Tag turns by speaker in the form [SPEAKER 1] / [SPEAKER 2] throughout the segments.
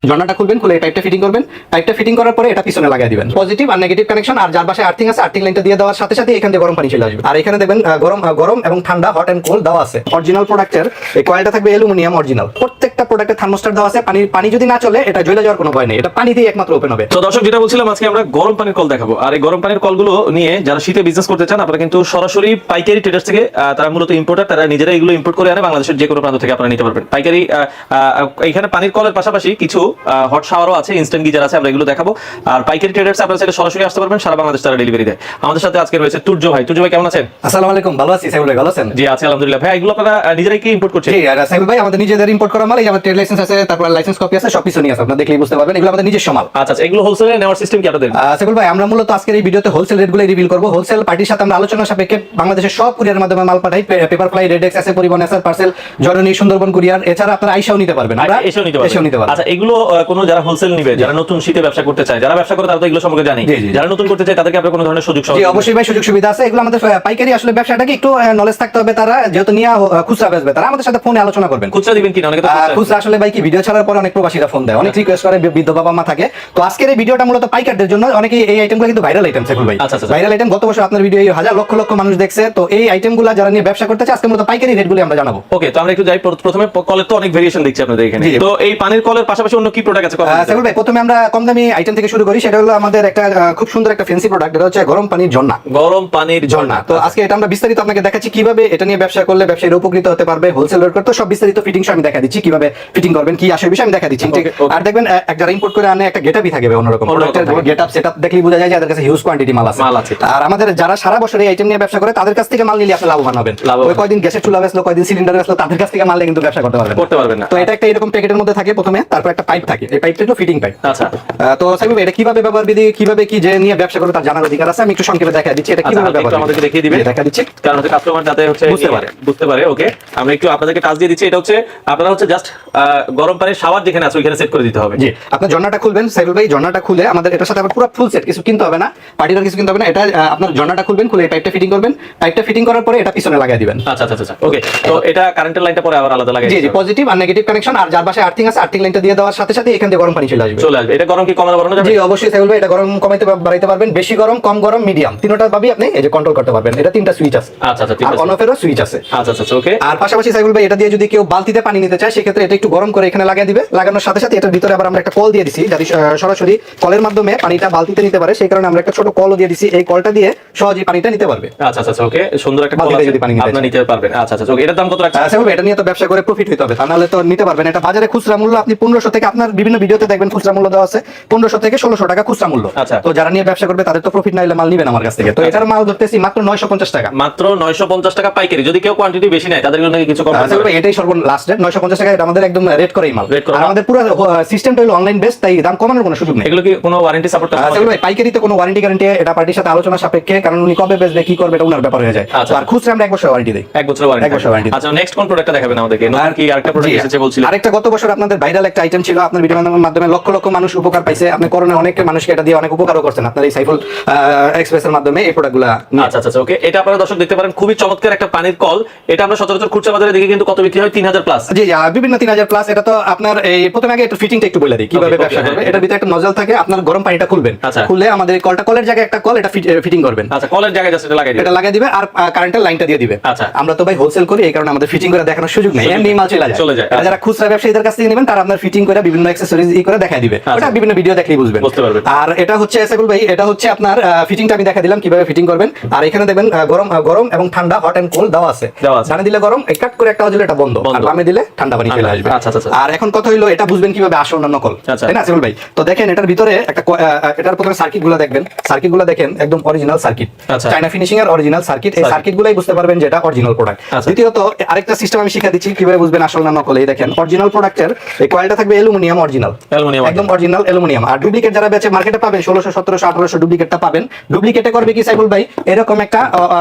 [SPEAKER 1] জর্নাটা খুলবেন, খুলে এই পাইপটা ফিটিং করবেন। পাইপটা ফিটিং করার পরে এটা পিছনে লাগাই দিবেন। পজিটিভ আর নেগেটিভ কানেকশন, আর যার পাশে আর্থিং আছে আর্থিং লাইনটা দিয়ে দেওয়ার সাথে সাথে এখান থেকে গরম পানি চলে আসবে। আর এখানে দেখবেন গরম এবং ঠান্ডা, হট এন্ড কোল্ড দেওয়া আছে। অরিজিনাল প্রোডাক্টের এই কয়েলটা থাকবে অ্যালুমিনিয়াম অরিজিনাল। প্রত্যেকটা প্রোডাক্টে থার্মোস্ট্যাট দেওয়া আছে। পানি যদি না চলে এটা জ্বলে যাওয়ার কোনো ভয় নেই, এটা পানি দিয়ে একমাত্র ওপেন হবে।
[SPEAKER 2] তো দর্শক, যেটা বলছিলাম, আজকে আমরা গরম পানির কল দেখাবো। আর এই গরম পানির কলগুলো নিয়ে যারা শীতে বিজনেস করতে চান, আপনারা কিন্তু সরাসরি পাইকারি ট্রেডার্স থেকে, তারা মূলত ইম্পোর্টার, তারা নিজেরা এগুলো ইম্পোর্ট করে আনে বাংলাদেশের যে কোনো প্রান্ত থেকে আপনারা নিতে পারবেন পাইকারি। এখানে পানির কলের পাশাপাশি কিছু হট শাওয়ারও আছে, ইনস্ট্যান্ট গিজার আছে, আমরা এগুলো দেখাবো। আর পাইকারি ট্রেডার্স আপনারা চাইলে সরাসরি আসতে পারবেন, সারা বাংলাদেশ তারা ডেলিভারি দেয়। আমাদের সাথে আজকে রয়েছে তুর্য ভাই। তুর্য ভাই কেমন আছেন?
[SPEAKER 1] আসসালামু আলাইকুম, ভালো আছি। সাইফুল ভাই ভালো আছেন?
[SPEAKER 2] জি আছি আলহামদুলিল্লাহ। ভাই এগুলো আপনারা নিজেরাই কি ইম্পোর্ট করছেন?
[SPEAKER 1] জি, আর সাইফুল ভাই আমাদের নিজেদের ইম্পোর্ট করা মাল, এই আমার ট্রেড লাইসেন্স আছে, তারপর লাইসেন্স কপি আছে, সবকিছু নিয়ে আছে, আপনারা দেখলেই বুঝতে পারবেন এগুলো আমাদের নিজস্ব মাল।
[SPEAKER 2] আচ্ছা আচ্ছা, এগুলো হোলসেলে নেওয়ার সিস্টেম কি আপনাদের?
[SPEAKER 1] সাইফুল ভাই, আমরা মূলত আজকের এই ভিডিওতে হোলসেল রেটগুলো রিভিল করব। হোলসেল পার্টির সাথে আমরা আলোচনা সাপেক্ষে বাংলাদেশের সব কুরিয়ারের মাধ্যমে মাল পাঠাই। পেপার ফ্লাই, রেডেক্স আছে, পরিবহন আছে, পার্সেল, জরনি, সুন্দরবন কুরিয়ার। এছাড়া আপনারা আইসাও নিতে পারবেন, আমরা
[SPEAKER 2] এসেও নিতে পারবেন।
[SPEAKER 1] পারবেন।
[SPEAKER 2] আচ্ছা, এগুলো কোনো যারা হোলসেল নিবে, যারা নতুন শীতে ব্যবসা করতে চায়, যারা ব্যবসা করে তারা তো এগুলো সম্পর্কে জানে, যারা নতুন করতে চায় তাদেরকে আপনারা কোনো ধরনের সুযোগ
[SPEAKER 1] জি অবশ্যই ভাই, সুযোগ সুবিধা আছে। এগুলো আমাদের পাইকারি আসলে ব্যবসাটাকে একটু নলেজ থাকতে হবে। তারা যেহেতু নিয়ে খুচরা বেচবে, তারা আমাদের সাথে ফোনে আলোচনা করবেন।
[SPEAKER 2] খুচরা দিবেন কিনা? অনেকে তো
[SPEAKER 1] খুচরা আসলে ভাই কি ভিডিও ছাড়ার পরে অনেক প্রবাসীরা ফোন দেয়, অনেক রিকোয়েস্ট করে, বৃদ্ধ বাবা মা থাকে। তো আজকের এই ভিডিওটা মূলত পাইকারদের জন্য। অনেকে এই আইটেমগুলো কিন্তু ভাইরাল আইটেম সাইফুল ভাই, ভাইরাল আইটেম। গত বছর আপনার ভিডিও হাজার লক্ষ লক্ষ মানুষ দেখছে। তো এই আইটেমগুলো যারা নিয়ে ব্যবসা করতে চায়, আজকে মূলত পাইকারি রেটগুলো আমরা জানাবো।
[SPEAKER 2] ওকে, তো আমরা একটু যাই। প্রথমে কলের তো অনেক ভেরিয়েশন দেখছি আপনাদের এখানে। তো এই পানির কলের পাশাপাশি অন্য কি প্রোডাক্ট আছে
[SPEAKER 1] সাইফুল ভাই? প্রথমে আমরা কম দামি আইটেম থেকে শুরু করি। সেটা হলো আমাদের একটা খুব সুন্দর একটা ফ্যান্সি প্রোডাক্ট, এটা হচ্ছে গরম পানির ঝর্ণা।
[SPEAKER 2] গরম পানির ঝর্ণা।
[SPEAKER 1] তো আজকে এটা আমরা বিস্তারিত আপনাকে দেখাচ্ছি কিভাবে এটা নিয়ে ব্যবসা করলে ব্যবসায়ীরা উপকৃত হতে পারবে। হোলসেল রেট করতে সব বিস্তারিত ফিটিং আমি দেখা দিচ্ছি, কিভাবে ফিটিং করবেন, কি আসে বিষয় আমি দেখা দিচ্ছি। আর দেখবেন যারা ইম্পোর্ট করে আনে একটা গেটআপই থাকবে অন্যরকম। প্রোডাক্টের গেটআপ সেটআপ দেখলেই বোঝা যায় যে তাদের কাছে হিউজ কোয়ান্টিটি মাল আছে। আর আমাদের যারা সারা বছর এই আইটেম নিয়ে ব্যবসা করে, তাদের কাছ থেকে মাল নিলে আপনি লাভবান হবেন। ওই কয়দিন গ্যাসের চুলা বেচলো, কয়দিন সিলিন্ডার বেচলো, তাদের কাছ থেকে মাল নিয়ে কিন্তু ব্যবসা করতে পারবেন না। তো এটা একটা এরকম প্যাকেটের মধ্যে থাকে প্রথমে, তারপর একটা পাইপ থাকে, এই পাইপটা হলো ফিটিং পাইপ।
[SPEAKER 2] আচ্ছা,
[SPEAKER 1] তো সাইফুল এটা কিভাবে ব্যবহার বিধি, কিভাবে কি যে নিয়ে ব্যবসা করে তার জানার অধিকার আছে। আমি একটু সংক্ষেপে দেখা দিচ্ছি এটা কিভাবে ব্যবহার,
[SPEAKER 2] আমাদেরকে দেখিয়ে দিবেন,
[SPEAKER 1] দেখা দিচ্ছি,
[SPEAKER 2] কারণ হচ্ছে কাস্টমার যাতে হচ্ছে বুঝতে পারে। ওকে, আমরা একটু আপনাদেরকে টাচ দিয়ে দিচ্ছি। এটা হচ্ছে আপনারা হচ্ছে জাস্ট গরম পানির শাওয়ার যেখানে আছে ওইখানে সেট করে দিতে হবে।
[SPEAKER 1] জি, আপনার ঝর্ণাটা খুলবেন সাইফুল ভাই। ঝর্ণাটা খুলে আমাদের এটার সাথে আবার পুরো ফুল সেট, কিছু কিনতে হবে না, পার্টির কিছু কিনতে হবে না। এটা আপনার ঝর্ণাটা খুলবেন, খুলে এই পাইপটা ফিটিং করবেন। পাইপটা ফিটিং করার পরে এটা পিছনে লাগাই দিবেন।
[SPEAKER 2] আচ্ছা আচ্ছা আচ্ছা, ওকে। তো এটা কারেন্টের লাইনটা পরে আবার আলাদা লাগাই।
[SPEAKER 1] জি জি, পজিটিভ আর নেগেটিভ কানেকশন, আর যার পাশে আর্থিং আছে আর্থিং লাইনটা দিয়ে দেওয়ার সাথে সাথে এখান থেকে গরম পানি চলে আসবে।
[SPEAKER 2] এটা গরম কি কমানো বাড়ানো যাবে?
[SPEAKER 1] জি অবশ্যই সাইফুল ভাই, এটা গরম কমাইতে বাড়াইতে পারবেন। বেশি গরম, কম গরম, মিডিয়াম, তিনটা ভাবে আপনি এই যে কন্ট্রোল করতে পারবেন। এটা তিনটা সুইচ আছে।
[SPEAKER 2] আচ্ছা আচ্ছা,
[SPEAKER 1] আর অন অফেরও সুইচ আছে।
[SPEAKER 2] আচ্ছা আচ্ছা, ওকে।
[SPEAKER 1] আর পাশাপাশি সাইফুল ভাই, এটা দিয়ে যদি কেউ বালতিতে পানি নিতে চায়, সেক্ষেত্রে এটা একটু গরম করে এখানে লাগিয়ে দিবে। লাগানোর সাথে সাথে এটার ভিতরে আবার আমরা একটা কল দিয়ে দিছি, যাতে সরাসরি কলের মাধ্যমে পানিটা বালতিতে নিতে পারে। সেই কারণে আমরা একটা ছোট কলও দিয়ে দিছি। এই কলটা দিয়ে সহজেই পানিটা নিতে পারবে।
[SPEAKER 2] আচ্ছা আচ্ছা, ওকে। সুন্দর একটা কল
[SPEAKER 1] যদি পানি
[SPEAKER 2] নিতে পারবেন। আচ্ছা আচ্ছা, ওকে। এটার দাম কত রাখছেন?
[SPEAKER 1] সাইফুল ভাই, এটা নিয়ে তো ব্যবসা করে প্রফিট হইতে হবে, তা নাহলে তো নিতে পারবেন। এটা বাজারে খুচরা মূল্য আপনি 1500 থেকে, আপনার বিভিন্ন ভিডিওতে দেখবেন খুচরা মূল্য দেওয়া আছে 1500 থেকে 1600 টাকা খুচরা মূল্য।
[SPEAKER 2] আচ্ছা,
[SPEAKER 1] তো যারা নিয়ে ব্যবসা করবে তাদের তো প্রফিট না হলে মাল নিবেন আমার কাছ থেকে। তো এটার মাল ধরতেছি মাত্র 950 টাকা।
[SPEAKER 2] মাত্র 950 টাকা পাইকারি। যদি কেউ কোয়ান্টিটি বেশি নেয় তাদের জন্য কিছু কম আছে?
[SPEAKER 1] এটাই সর্বলাস্ট রেট 950 টাকা। এটা আমাদের একদম রেট করেই মাল। আর আমাদের পুরো সিস্টেমটা হলো অনলাইন বেস, তাই দাম কমানোর কোনো সুযোগ নেই।
[SPEAKER 2] এগুলো কি কোনো ওয়ারেন্টি সাপোর্ট আছে?
[SPEAKER 1] আসলে ভাই পাইকারিতে কোনো ওয়ারেন্টি গ্যারান্টি এটা পার্টির সাথে আলোচনা সাপেক্ষে, কারণ উনি কবে বেচবে কি করবে এটা উনার ব্যাপার হয়ে যায়। আর খুচরা আমরা 1 বছর ওয়ারেন্টি দেই।
[SPEAKER 2] 1 বছর ওয়ারেন্টি। আচ্ছা, নেক্সট কোন প্রোডাক্টটা দেখাবেন আমাদেরকে? আর কি আরেকটা প্রোডাক্ট এসেছে বলছিলেন?
[SPEAKER 1] আরেকটা গত বছর আপনাদের ভাইরাল একটা আইটেম ছিল, আপনার ভিডিওর মাধ্যমে লক্ষ লক্ষ মানুষ উপকার পাইছে। আপনি করোনা অনেক মানুষকে এটা দিয়ে অনেক উপকারও করছেন আপনার এই সাইফুল এক্সপ্রেসের মাধ্যমে এই প্রোডাক্টগুলো।
[SPEAKER 2] আচ্ছা আচ্ছা, ওকে। এটা আপনারা দর্শক দেখতে পারেন, খুবই চমৎকার একটা পানির কল। এটা আমরা সচরাচর খুচরা বাজারে দেখি কিন্তু কত বিক্রি হয়? 3000 প্লাস।
[SPEAKER 1] জি, বিভিন্ন 3000 প্লাস। এটা তো আপনার এই প্রথমে আগে একটু ফিটিংটা একটু বলে দিই কিভাবে ব্যবসা করবে। এটার ভিতরে একটা নজল থাকে, আপনার গরম পানিটা খুলবেন, খুলে আমাদের কলের জায়গায় একটা কল এটা ফিটিং করবেন।
[SPEAKER 2] আচ্ছা, কলের জায়গায় জাস্ট এটা লাগাই দিবে
[SPEAKER 1] আর কারেন্টের লাইনটা দিয়ে দিবে।
[SPEAKER 2] আচ্ছা,
[SPEAKER 1] আমরা তো ভাই হোলসেল করি, এই কারণে আমাদের ফিটিং করে দেখানোর সুযোগ নেই, এমনি মাল চলে যায়। যারা খুচরা ব্যবসায়ীদের কাছ থেকে নেবেন তারা আপনার ফিটিং করে বিভিন্ন অ্যাকসেসরিজ করে দেখাই দিবে। ওটা বিভিন্ন ভিডিও দেখলেই বুঝতে পারবেন। আর এটা হচ্ছে সাইফুল ভাই, এটা হচ্ছে আপনার ফিটিংটা আমি দেখা দিলাম কিভাবে ফিটিং করবেন। আর এখানে দেখবেন গরম এবং ঠান্ডা, হট এন্ড কোল্ড দেওয়া আছে। ডানে দিলে গরম, কাট করে একটা দিলে এটা বন্ধ, আর বামে দিলে ঠান্ডা পানি চলে আসবে। আর এখন কথা হইলো এটা বুঝবেন কিভাবে আসল না নকল, তাই না সাইফুল ভাই? তো দেখেন এটার ভিতরে একটা, এটার প্রথমে সার্কিটগুলো দেখবেন। সার্কিটগুলো দেখেন একদম অরিজিনাল সার্কিট, চায়না ফিনিশিং এর অরিজিনাল সার্কিট। এই সার্কিটগুলাই বুঝতে পারবেন যে এটা অরিজিনাল প্রোডাক্ট। দ্বিতীয়ত আরেকটা সিস্টেম আমি শিখা দিচ্ছি কিভাবে বুঝবেন আসল না নকল। এই দেখেন অরিজিনাল প্রোডাক্টের এই কয়েলটা থাকবে অ্যালুমিনিয়াম অরিজিনাল, একদম অরিজিনাল অ্যালুমিনিয়াম। আর ডুপ্লিকেট যারা বেচে মার্কেটে পাবেন 1600 1700 1800 ডুপ্লিকেটটা পাবেন। ডুপ্লিকেটে করবে কি সাইফুল ভাই, এরকম একটা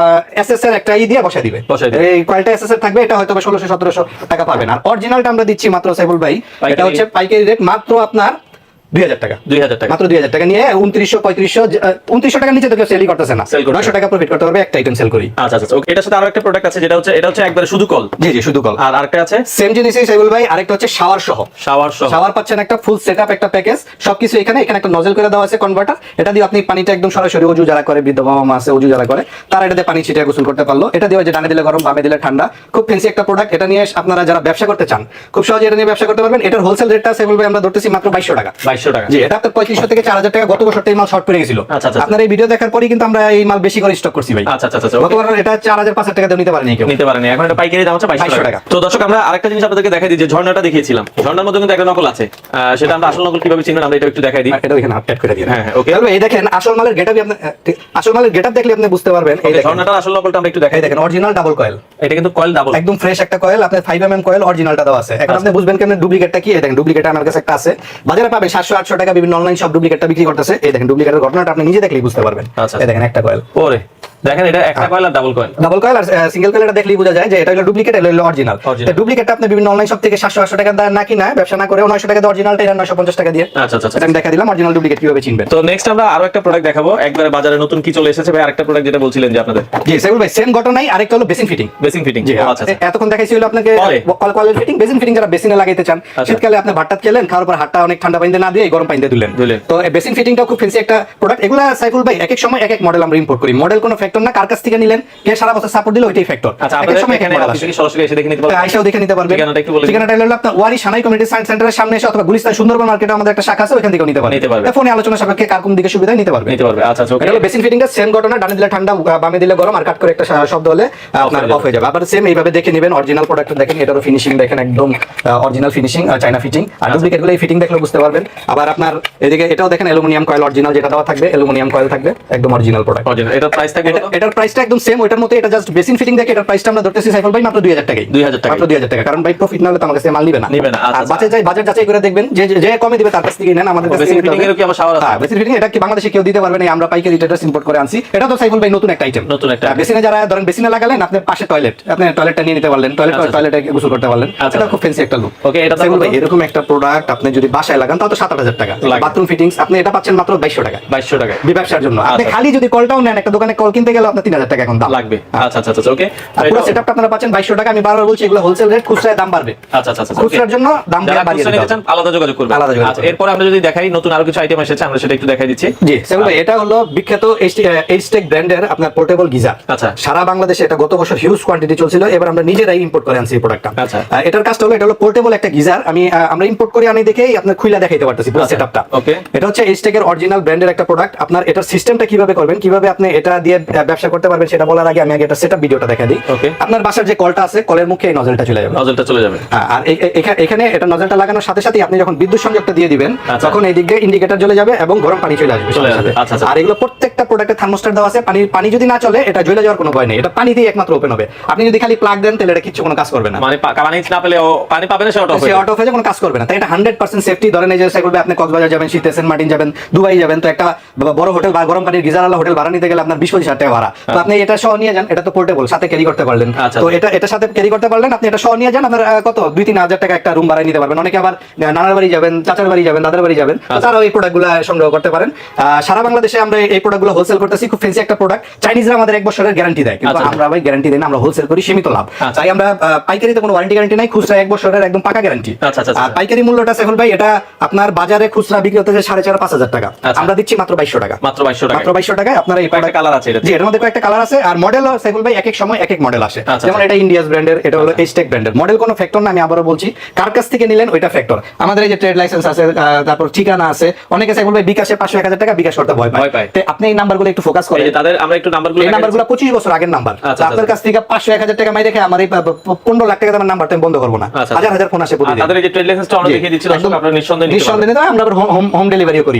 [SPEAKER 1] এসএস এর একটা দিয়ে বসাই দিবে। এই কয়েলটা এসএস এর থাকবে, এটা হয়তো 1600 1700 টাকা পাবেন। আর অরিজিনালটা আমরা দিচ্ছি মাত্র সাইফুল ভাই, এটা হচ্ছে পাইকারি রেট মাত্র আপনার 2000 টাকা
[SPEAKER 2] 2000 টাকা
[SPEAKER 1] মাত্র 2000 টাকা নিয়ে 2900 3500 টাকার নিচে তো কেউ সেলই করতেছে না, 900 টাকা প্রফিট করতে পারবে একটা আইটেম সেল করি।
[SPEAKER 2] আচ্ছা আচ্ছা ওকে, এটার সাথে আরো একটা প্রোডাক্ট আছে যেটা হচ্ছে এটা হচ্ছে একবারে শুধু কল।
[SPEAKER 1] জি জি শুধু কল।
[SPEAKER 2] আর আরেকটা আছে
[SPEAKER 1] সেম জিনিসই সাইবুল ভাই, আরেকটা হচ্ছে শাওয়ার সহ।
[SPEAKER 2] শাওয়ার
[SPEAKER 1] পাচ্ছেন একটা ফুল সেটআপ একটা প্যাকেজ, সবকিছু এখানে একটা নজল করে দেওয়া আছে কনভার্টার, এটা দিয়ে আপনি পানিটা একদম সরাসরি ওযু যারা করে, বৃদ্ধ বাবা মা আছে ওযু যারা করে তারা এটা দিয়ে পানি ছিটিয়ে গোসল করতে পারলো। এটা দিয়ে যে ডানে দিলে গরম বামে দিলে ঠান্ডা, খুব ফ্যান্সি একটা প্রোডাক্ট। এটা নিয়ে আপনারা যারা ব্যবসা করতে চান খুব সহজে এটা নিয়ে ব্যবসা করতে পারবেন। এটার হোলসেল রেটটা সাইবুল ভাই আমরা ধরতেছি মাত্র 2200 টাকা।
[SPEAKER 2] 2200 টাকা
[SPEAKER 1] জি, এটা আপনার 3500 থেকে 4000 টাকা গত বছর এই মাল শর্ট পড়ে গেছিল।
[SPEAKER 2] আচ্ছা আচ্ছা
[SPEAKER 1] আপনার এই ভিডিও দেখার পরেই কিন্তু আমরা এই মাল বেশি করে স্টক করছি ভাই।
[SPEAKER 2] আচ্ছা আচ্ছা আচ্ছা
[SPEAKER 1] গতবার এটা 4000 5000 টাকা দিয়ে নিতে পারেনি কেউ,
[SPEAKER 2] নিতে পারেনি, এখন এটা পাইকারি দাম হচ্ছে 2200 টাকা। তো দর্শক আমরা আরেকটা জিনিস আপনাদেরকে দেখাই দিই, যে ঝর্ণাটা দেখিয়েছিলাম, ঝর্ণার মধ্যে কিন্তু একটা নকল আছে, সেটা আমরা আসল নকল কিভাবে চিনবেন আমরা এটা একটু দেখাই দিই।
[SPEAKER 1] এটা এখানে আপডেট করে দিই।
[SPEAKER 2] হ্যাঁ ওকে,
[SPEAKER 1] তাহলে এই দেখেন আসল মালের গেটআপই আপনি আসল মালের গেটআপ দেখলে আপনি বুঝতে পারবেন। এই দেখেন
[SPEAKER 2] ঝর্ণাটার আসল নকলটা আমরা একটু দেখাই।
[SPEAKER 1] এই দেখেন অরিজিনাল ডাবল কয়েল,
[SPEAKER 2] এটা কিন্তু কয়েল ডাবল,
[SPEAKER 1] একদম ফ্রেশ একটা কয়েল, আপনার 5mm কয়েল অরিজিনালটা দেওয়া আছে। এখন আপনি বুঝবেন কেমন ডুপ্লিকেটটা কি। এই দেখেন ডুপ্লিকেট আমার কাছে একটা আছে, বাজারে পাবেন 700-800 টাকা, বিভিন্ন অনলাইন সব ডুপ্লিকেটটা বিক্রি করতেছে। এই দেখেন ডুপ্লিকেটের ঘটনাটা আপনি নিজে দেখলেই বুঝতে পারবেন। এই দেখেন একটা কয়েল,
[SPEAKER 2] ওরে দেখেন এটা একটা কয়েল আর ডাবল কয়েল
[SPEAKER 1] আর সিঙ্গেল কয়েল, এটা দেখলেই বোঝা যায় যে এটা হলো ডুপ্লিকেট, এটা হলো অরিজিনাল। ডুপ্লিকেটটা আপনি বিভিন্ন অনলাইন শপ থেকে 700-800 টাকা না কিনা ব্যবসা না করে 900 টাকা দিয়ে অরিজিনালটা এটা 950 টাকা দিয়ে।
[SPEAKER 2] আচ্ছা আচ্ছা
[SPEAKER 1] এটা আমি দেখা দিলাম অরিজিনাল ডুপ্লিকেট কিভাবে চিনবেন।
[SPEAKER 2] তো নেক্সট আমরা আরো একটা প্রোডাক্ট দেখাবো, একবারে বাজারে নতুন কি চলে এসেছে ভাই, আরেকটা প্রোডাক্ট যেটা বলছিলেন যে আপনাদের।
[SPEAKER 1] জি সাইবুল ভাই, সেম ঘটনাই আরেকটা হলো বেসিন ফিটিং।
[SPEAKER 2] জি আচ্ছা
[SPEAKER 1] এতক্ষণ দেখাইছি হলো আপনাকে কয়েল ফিটিং, বেসিন ফিটিং যারা বেসিনে লাগাইতে চান, শীতকালে আপনি ভাতটা খেলেন, খাওয়ার পর হাতটা অনেক ঠান্ডা পানিতে না দিয়ে গরম পানিতে দিলেন। তো বেসিন ফিটিংটা খুব ফ্যান্সি একটা প্রোডাক্ট। এগুলা সাইফুল ভাই এক এক সময় এক এক মডেল আমরা ইম্পোর্ট করি, মডেল কোনো ফ্যাক্টর না, কার কাছ থেকে নিলেন কে সারা বছর সাপোর্ট দিলে ওইটাই ফ্যাক্টর।
[SPEAKER 2] আচ্ছা আপনাদের এখানে আপনি সরাসরি এসে দেখে নিতে পারবেন,
[SPEAKER 1] আইসাও দেখে নিতে পারবেন।
[SPEAKER 2] ঠিকানাটা একটু বলে দিন।
[SPEAKER 1] ঠিকানাটা হলো আপনার ওয়ারি সানাই কমিউনিটি সায়েন্স সেন্টারের সামনে এসে অথবা গুলিস্তান সুন্দরবন মার্কেটে আমাদের একটা শাখা আছে, ওখান থেকেও নিতে পারবেন। ফোনে আলোচনা সাপেক্ষে কার কোন দিকে সুবিধা নিতে পারবে।
[SPEAKER 2] আচ্ছা আচ্ছা ওকে,
[SPEAKER 1] এটা হলো বেসিন ফিটিংটা সেম ঘটনা, ডানে দিলে ঠান্ডা বামে দিলে গরম, আর কাট করে একটা শব্দ হলে আপনার অফ হয়ে যাবে। আবার সেম এইভাবে দেখে নেবেন। অরিজিনাল প্রোডাক্ট দেখেন, এটারও ফিনিশিং দেখেন একদম অরিজিনাল ফিনিশিং, চায়না ফিটিং। আর ডুপ্লিকেট গুলো এই ফিটিং দেখলে বুঝতে পারবেন। আবার আপনার এদিকে এটাও দেখেন অ্যালুমিনিয়াম কয়েল অরিজিনাল যেটা দেওয়া থাকবে, অ্যালুমিনিয়াম কয়েল থাকবে একদম অরিজিনাল প্রোডাক্ট।
[SPEAKER 2] এটার প্রাইস থাকবে,
[SPEAKER 1] এটার প্রাইসটা একদম সেম ওইটার মতো, এটা জাস্ট বেসিন ফিটিং দেখে এটার প্রাইসটা আমরা ধরতেছি সাইফুল ভাই মাত্র 2000 টাকাই।
[SPEAKER 2] 2000 টাকা,
[SPEAKER 1] মাত্র 2000 টাকা, কারণ ভাই প্রফিট না হলে তো আমার কাছে মাল নিবে না।
[SPEAKER 2] আচ্ছা
[SPEAKER 1] বাজার যাচাই করে দেখবেন, যে কমে দিবে তার কাছ থেকে নেন, আমাদের কাছে
[SPEAKER 2] বেসিন ফিটিং এর কি আবার শাওয়ার আছে?
[SPEAKER 1] বেসিন ফিটিং এটা কি বাংলাদেশে কেউ দিতে পারবে না, আমরা পাইকারি ট্রেডার্স ইম্পোর্ট করে আনছি। এটা তো সাইফুল ভাই নতুন একটা আইটেম,
[SPEAKER 2] নতুন একটা
[SPEAKER 1] বেসিনে যারা ধরেন বেসিনে লাগালেন, আপনি পাশে টয়লেট, আপনি টয়লেটটা নিয়ে নিতে পারলেন, টয়লেটে গোসল করতে পারলেন, এটা খুব ফ্যান্সি একটা লুক।
[SPEAKER 2] ওকে, এটা
[SPEAKER 1] সাইফুল ভাই এরকম একটা প্রোডাক্ট আপনি যদি বাসায় লাগান তাও তো 7-8000 টাকা। বাথরুম ফিটিংস আপনি এটা পাচ্ছেন মাত্র 2200 টাকা।
[SPEAKER 2] 2200 টাকা
[SPEAKER 1] ব্যবসার জন্য। আপনি খালি যদি কলটাও নেন, একটা দোকানে কল কিনতে গেলে আপনার 3000 টাকা এখন দাম
[SPEAKER 2] লাগবে। আচ্ছা আচ্ছা আচ্ছা ওকে,
[SPEAKER 1] আর পুরো সেটআপটা আপনারা পাচ্ছেন 2200 টাকা। আমি বারবার বলছি এগুলো হোলসেল রেট, খুচরায় দাম বাড়বে।
[SPEAKER 2] আচ্ছা আচ্ছা আচ্ছা
[SPEAKER 1] খুচরার জন্য দাম বাড়িয়ে দিতে হবে,
[SPEAKER 2] আলাদা যোগাযোগ করবেন। আচ্ছা এরপর আমরা যদি দেখাই নতুন আরো কিছু আইটেম এসেছে, আমরা সেটা একটু দেখাই দিচ্ছি।
[SPEAKER 1] জি সাইফুল ভাই, এটা হলো বিখ্যাত এইচটেক ব্র্যান্ডের আপনার পোর্টেবল গিজার।
[SPEAKER 2] আচ্ছা,
[SPEAKER 1] সারা বাংলাদেশে এটা গত বছর হিউজ কোয়ান্টিটি চলছিল, এবার আমরা নিজেরাই ইম্পোর্ট করে আনছি এই প্রোডাক্টটা।
[SPEAKER 2] আচ্ছা,
[SPEAKER 1] এটার কাজটা হলো, এটা হলো পোর্টেবল একটা গিজার। আমরা ইম্পোর্ট করে আনি দেখেই আপনার খুইলা দেখাইতে পারতেছি পুরো সেটআপটা।
[SPEAKER 2] ওকে,
[SPEAKER 1] এটা হচ্ছে এইচটেকের অরিজিনাল ব্র্যান্ডের একটা প্রোডাক্ট। আপনার এটার সিস্টেমটা কিভাবে করবেন, কিভাবে আপনি এটা দিয়ে ব্যবসা করতে পারবেন সেটা বলার আগে আমি আগে এটা সেটআপ ভিডিওটা দেখা দিই।
[SPEAKER 2] ওকে,
[SPEAKER 1] আপনার বাসার যে কলটা আছে, কলের মুখে এই নজলটা চলে যাবে। আর এখানে এটা নজলটা লাগানোর সাথে সাথে আপনি যখন বিদ্যুৎ সংযোগটা দিয়ে দিবেন, তখন এই দিকে ইন্ডিকেটর জ্বলে যাবে এবং গরম পানি চলে আসবে সাথে। আর এগুলো প্রত্যেকটা প্রোডাক্টে থার্মোস্ট্যাট দেওয়া আছে। পানি যদি না চলে এটা জ্বলে যাওয়ার কোনো ভয় নেই, এটা পানি দিয়ে একমাত্র ওপেন হবে। আপনি যদি খালি প্লাগ দেন তাহলে এটা কিছু কোনো কাজ করবে না,
[SPEAKER 2] মানে পানি না পেলে পানি পাবে না, সে অটো
[SPEAKER 1] হয়ে কোনো কাজ করবে না। তাই এটা 100% সেফটি। ধরেন এই যে সাইকেল আপনি কক্সবাজার যাবেন, শীতে সেন্ট মার্টিন যাবেন, দুবাই যাবেন, তো একটা বড় হোটেল বা গরম পানির গিজারওয়ালা হোটেল ভাড়া নিতে গেলে আপনার 20-25 টাকা ভাড়া। তো আপনি এটা সহ নিয়ে যান, এটা তো পোর্টেবল, সাথে ক্যারি করতে পারলেন। তো এটা সাথে ক্যারি করতে পারলেন, আপনি এটা সহ নিয়ে যান, আপনার কত 2-3 হাজার টাকা একটা রুম ভাড়া নিতে পারবেন। অনেকে আবার নানার বাড়ি যাবেন, চাচার বাড়ি যাবেন, দাদার বাড়ি যাবেন, তারাও এই প্রোডাক্টগুলো সংগ্রহ করতে পারেন। সারা বাংলাদেশে আমরা এই প্রোডাক্টগুলো হোলসেল করতেছি। খুব ফ্যান্সি একটা প্রোডাক্ট। চাইনিজরা আমাদের 1 বছরের গ্যারান্টি দেয়, কিন্তু আমরা ভাই গ্যারান্টি দেই না, আমরা হোলসেল করি, সীমিত লাভ। তাই আমরা পাইকারিতে কোনো ওয়ারেন্টি গ্যারান্টি নাই, খুচরা 1 বছরের একদম পাকা গ্যারান্টি। আর পাইকারি মূল্যটা সাইফুল ভাই এটা আপনার বাজারে খুচরা বিক্রি হতে 4,500-5,000 টাকা, আমরা দিচ্ছি মাত্র 2200 টাকা।
[SPEAKER 2] মাত্র 2200
[SPEAKER 1] টাকায় আপনারা এই প্রোডাক্ট কালার আছে। জি, এর মধ্যে কয়েকটা কালার আছে। আর মডেল সাইফুল ভাই এক এক সময় এক এক মডেল আসে। যেমন এটা ইন্ডিয়াস ব্র্যান্ডের, এটা হলো এইচটেক ব্র্যান্ডের। মডেল কোনো ফ্যাক্টর না, আমি আবারও বলছি, কার কাছ থেকে নিলেন ওইটা ফ্যাক্টর। আমাদের এই যে ট্রেড লাইসেন্স আছে, তারপর ঠিকানা আছে। অনেকে সাইফুল ভাই বিকাশে 500-1000 টাকা বিকাশ করতে ভয় পায়। আপনি এই নাম্বারগুলো একটু ফোকাস করেন।
[SPEAKER 2] তাদের আমরা একটু নাম্বারগুলো,
[SPEAKER 1] এই নাম্বারগুলো 25 বছর আগের নাম্বার। আপনার কাছ থেকে 500-1000 টাকা মাই রেখে আমার এই 15 লাখ টাকা দামের নাম্বারটা আমি বন্ধ করব না। হাজার ফোন আসে প্রতিদিন।
[SPEAKER 2] তাদের এই যে ট্রেড লাইসেন্সটা আমরা দেখিয়ে দিচ্ছি, দর্শক আপনারা নিঃসন্দেহে
[SPEAKER 1] নিতে পারেন। আমরা হোম ডেলিভারিও করি।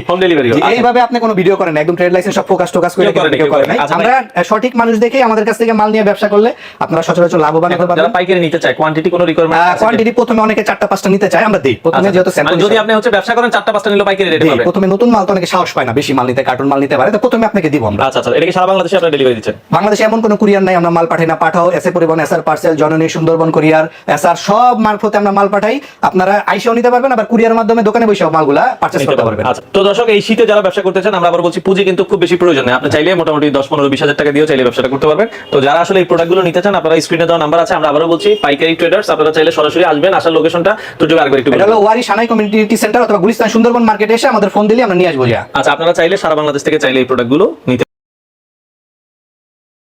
[SPEAKER 1] এইভাবে আপনি কোনো ভিডিও করেন, একদম ট্রেড লাইসেন্স সব ফোকাস করে করেন। আমরা সঠিক মানুষ দেখে আমাদের কাছ থেকে মাল নিয়ে ব্যবসা করলে আপনারা সচরাচর লাভবান হতে পারবেন।
[SPEAKER 2] যারা পাইকারি নিতে চায়, কোয়ান্টিটি কোনো রিকোয়ারমেন্ট আছে?
[SPEAKER 1] কোয়ান্টিটি প্রথমে অনেকে 4টা-5টা নিতে চায়, আমরা দেই। প্রথমে যেহেতু স্যাম্পল,
[SPEAKER 2] যদি আপনি হচ্ছে ব্যবসা করেন 4টা-5টা নিলে পাইকারি রেটে পাবেন।
[SPEAKER 1] প্রথমে নতুন মাল তো অনেকে সাহস পায় না বেশি মাল নিতে, কার্টুন মাল নিতে পারে। তো প্রথমে আপনি আপনাকে দিব আমরা।
[SPEAKER 2] আচ্ছা, এটা কি সারা বাংলাদেশে আপনারা ডেলিভারি দিচ্ছেন?
[SPEAKER 1] বাংলাদেশে এমন কোনো কুরিয়ার নাই আমরা মাল পাঠাই না। পাঠাও এসএ পরিবহন, এসআর পার্সেল, জননী, সুন্দরবন কুরিয়ার, এসআর সব মারফতে আমরা মাল পাঠাই। আপনারা আইসাও নিতে পারবেন, আবার কুরিয়ার মাধ্যমে দোকানে বসেও মালগুলা পারচেজ করতে পারবেন।
[SPEAKER 2] আচ্ছা, তো দর্শক এই শীতে যারা ব্যবসা করতে চান, আমরা আবার বলছি পুঁজি কিন্তু খুব বেশি প্রয়োজন নেই। আপনি চাইলে মোটামুটি 10-15-20 হাজার টাকা দিয়েও চাইলে ব্যবসাটা করতে পারবেন। তো যারা আসলে এই প্রোডাক্টগুলো নিতে চান, আপনারা স্ক্রিনে দেওয়া নাম্বার আছে, আমরা আবারও বলছি পাইকারি ট্রেডার্স, আপনারা চাইলে সরাসরি আসবেন। আসার লোকেশনটা দুর্যোগ আরেকবার একটু
[SPEAKER 1] এটা হলো ওয়ারি সানাই কমিউনিটি সেন্টার অথবা গুলিস্তান সুন্দরবন মার্কেটে এসে আমাদের ফোন দিলে আমরা নিয়ে আসবো।
[SPEAKER 2] আচ্ছা, আপনারা চাইলে সারা বাংলাদেশ থেকে চাইলে এই প্রোডাক্টগুলো নিতে